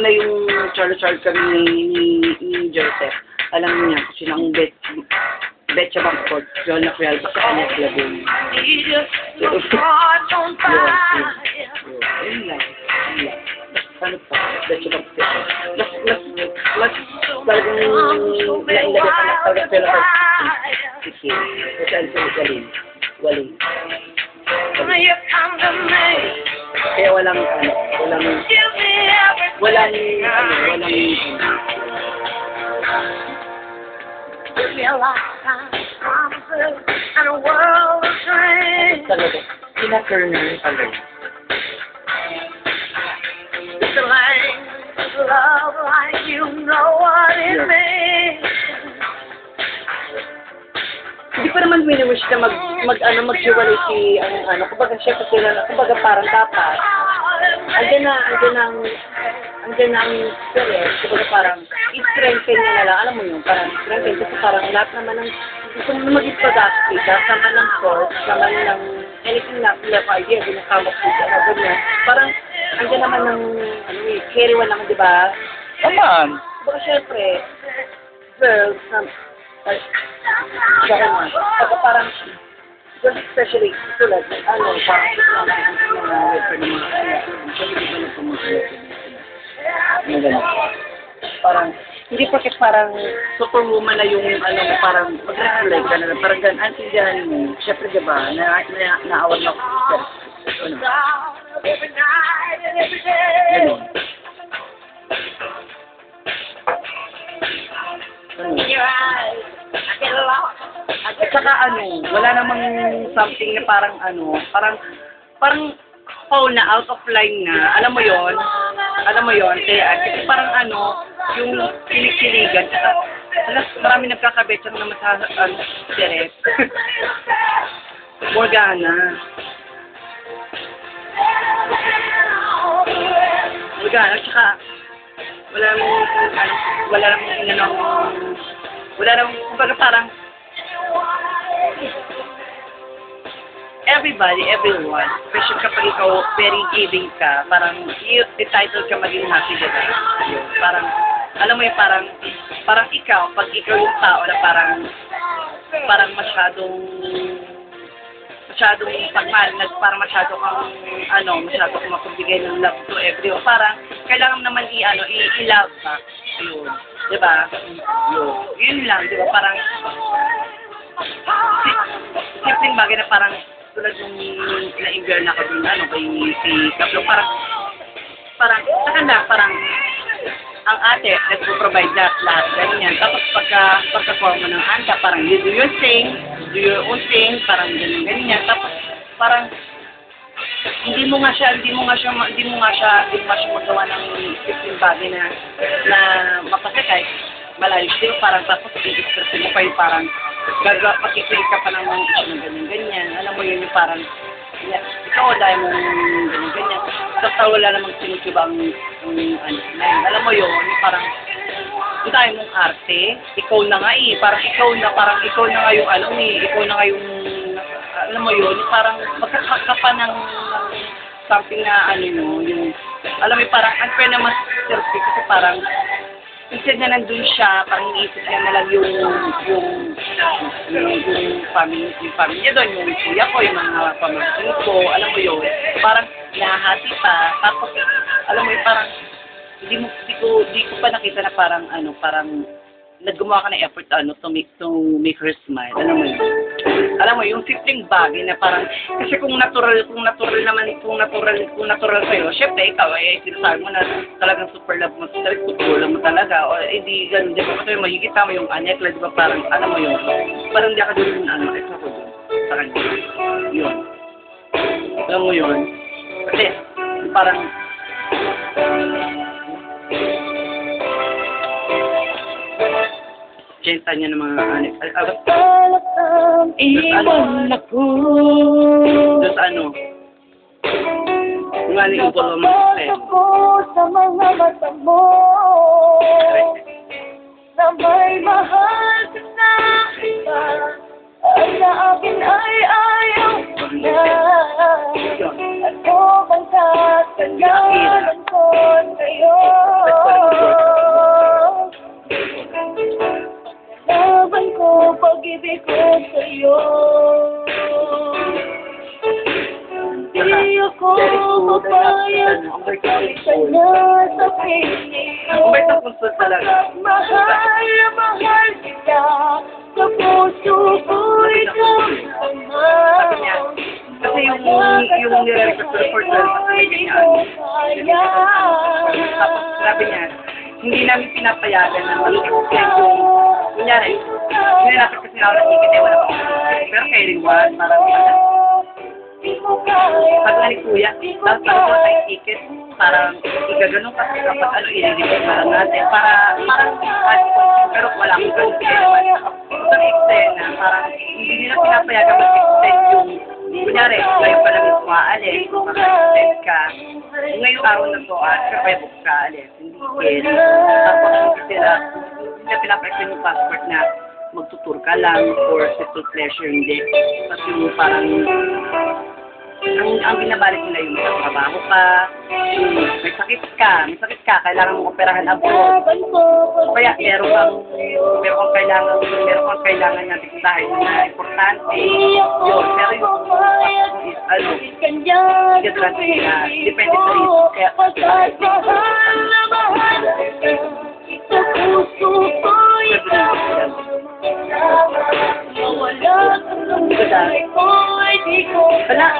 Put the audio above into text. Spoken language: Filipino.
na yung Charles kami ni Joseph. Alam niya kung sino ang Betcha Bangkot, John Nacrial, basta kanya sila din. Yun lang. Ano pa? Betcha Bangkot. Mas talagang nailagay ka na talagang pero kasi ang galing. Kaya walang talaga. Tina-Turner talaga. Love like you know what it means. Hindi pa naman wini-wish na maghiwalay si kumbaga syempre sila na kumbaga parang dapat andyan na ang spirit, kumbaga parang i-strengthen niya na lang, alam mo yun, parang strengthen kasi parang lahat naman ng gusto mo maging productive, sama ng source, sama ng anything na left idea, ginakamak dito, ganyan, parang andyan naman ng carry one naman, di ba? Naman. Kumbaga syempre, girls, parang especially tulad parang hindi porket parang superwoman na yung parang mag-relate ka na parang antigahan mo syempre diba naawag na ako at saka wala namang something na parang Paul na out of line na, alam mo yon, kaya kasi parang yung kinikiligan, marami nagkakabetsa naman sa Jerez. Morgana, at saka wala namang kumbaga parang everyone, especially kapag ikaw very giving ka, parang entitled ka maging happy, diba? Parang, alam mo yun, parang ikaw, pag ikaw yung tao na parang masyadong pagmahal, parang masyado kang mapagbigay ng love to everyone. Parang, kailangan naman i-love back. Yun. Diba? Yun lang, diba? Parang, simpleng bagay na parang, tulad yung na-invert na ko dun, kay si Kaplo, parang, ang ate, nagpo-provide lahat, ganyan. Tapos pagka-form mo ng anta, parang you do your thing, do your own thing, parang ganyan. Tapos, parang, hindi mo nga siya magawa ng simpleng bagay na mapasakay, malayo siya, parang tapos i-express mo pa yung parang, pakikilig ka pa ng mga ganyan. Alam mo yun yung parang, ikaw dahil mo ganyan. Tapos wala namang sinusubang alam mo yun, parang, dahil mong arte, ikaw na nga parang ikaw na nga yung ikaw na nga yung, alam mo yun, parang magkakaka pa ng something na yung, alam mo parang unfair naman sa kasi parang, instead na nandun siya, parang iniisip niya na lang yung family niya doon, yung kuya ko, yung mga pamangkin ko, alam mo yun, parang nahati pa, tapos, alam mo yun, parang, di ko pa nakita na parang, naggumawa ka ng effort, to make her smile, alam mo yung simpleng bagay na parang, kasi kung natural sa'yo, syempre ikaw, sinasabi mo na talagang super love mo, tutulong mo talaga, o di ganun, di ba, kasi mahigit mo yung anekla, di ba, parang, alam mo yun, parang di ako doon, ito ako doon, parang, yun, alam mo yun, kasi, parang, genta niya ng mga Iwan ako. Doon sa kung yung ubol mo sa mga mata mo na may mahal ka na iba at sa akin ay ayaw ko na. Ako bang tatagalan ko ngayon? sa piling. Kung may tapuso talaga. Mahal na mahal kita, sa puso ko'y kasama. Sabi niya, kasi yung nire-request for 12 months, niya. Tapos sabi niya, hindi namin pinapayagan na mag-extend yung, kunyari, hindi natin kasi na wala ticket eh, wala pa. Pero kay Rinwan, parang pag nga ni Kuya, tapos ako tayo ticket, parang igaganon kasi kapag ano, i-release na lang natin, parang pero wala akong ganun kaya naman. Sa extend na, parang hindi nila pinapayagan mag-extend yung, kunyari, ngayon pa lang yung kumaalis, maka-extend ka, ngayong araw na to, kaya book ka, alis, hindi tapos hindi nila pinapayagan yung passport na magtutur ka lang for sexual pleasure, hindi. Tapos yung parang, ang binabalik nila yung sa trabaho ka, may sakit ka, kailangan mo operahan abroad. O kaya meron kang kailangan na diktahin na importante. Yun, pero yung is, depende sa risk. Kaya, sa puso ko'y Wala,